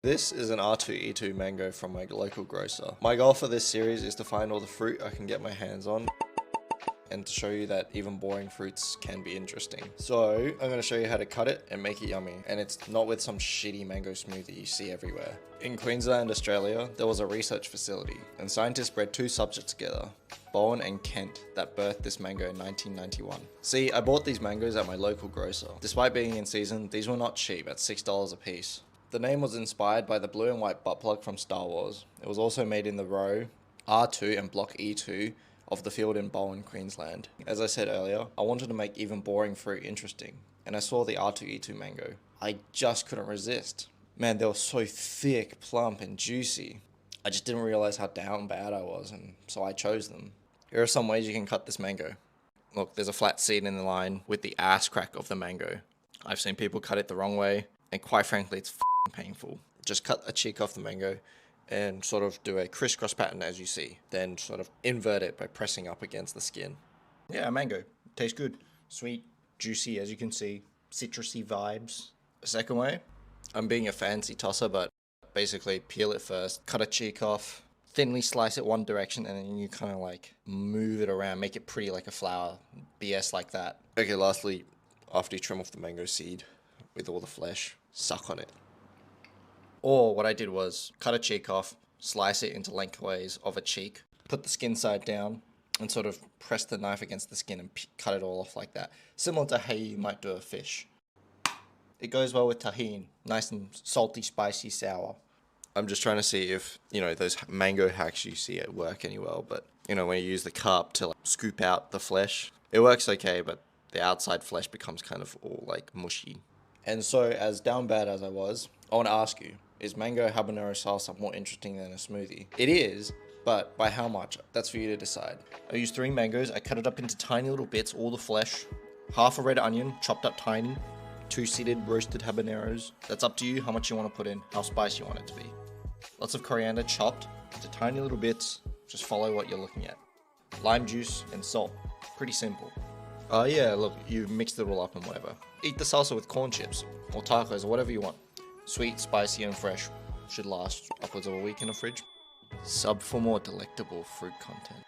This is an R2E2 mango from my local grocer. My goal for this series is to find all the fruit I can get my hands on and to show you that even boring fruits can be interesting. So I'm going to show you how to cut it and make it yummy, and it's not with some shitty mango smoothie you see everywhere. In Queensland, Australia, there was a research facility and scientists bred two subjects together, Bowen and Kent, that birthed this mango in 1991. See, I bought these mangoes at my local grocer. Despite being in season, these were not cheap at $6 a piece. The name was inspired by the blue and white butt plug from Star Wars. It was also made in the row R2 and block E2 of the field in Bowen, Queensland. As I said earlier, I wanted to make even boring fruit interesting, and I saw the R2E2 mango. I just couldn't resist. Man, they were so thick, plump, and juicy. I just didn't realize how down bad I was, and so I chose them. Here are some ways you can cut this mango. Look, there's a flat seed in the line with the ass crack of the mango. I've seen people cut it the wrong way, and quite frankly, it's painful. Just cut a cheek off the mango and sort of do a crisscross pattern as you see. Then sort of invert it by pressing up against the skin. Yeah, mango. Tastes good. Sweet, juicy as you can see. Citrusy vibes. The second way, I'm being a fancy tosser, but basically peel it first, cut a cheek off, thinly slice it one direction, and then you kind of like move it around, make it pretty like a flower. BS like that. Okay, lastly, after you trim off the mango seed with all the flesh, suck on it. Or what I did was cut a cheek off, slice it into lengthways of a cheek, put the skin side down, and sort of press the knife against the skin and cut it all off like that. Similar to how you might do a fish. It goes well with tahini, nice and salty, spicy, sour. I'm just trying to see if, those mango hacks you see at work any well, but, when you use the cup to scoop out the flesh, it works okay, but the outside flesh becomes kind of all mushy. And so, as down bad as I was, I want to ask you, is mango habanero salsa more interesting than a smoothie? It is, but by how much? That's for you to decide. I used 3 mangoes, I cut it up into tiny little bits, all the flesh, half a red onion, chopped up tiny, 2 seeded roasted habaneros. That's up to you how much you want to put in, how spicy you want it to be. Lots of coriander chopped into tiny little bits, just follow what you're looking at. Lime juice and salt, pretty simple. Yeah, look, you've mixed it all up and whatever. Eat the salsa with corn chips, or tacos, or whatever you want. Sweet, spicy, and fresh. Should last upwards of a week in the fridge. Sub for more delectable fruit content.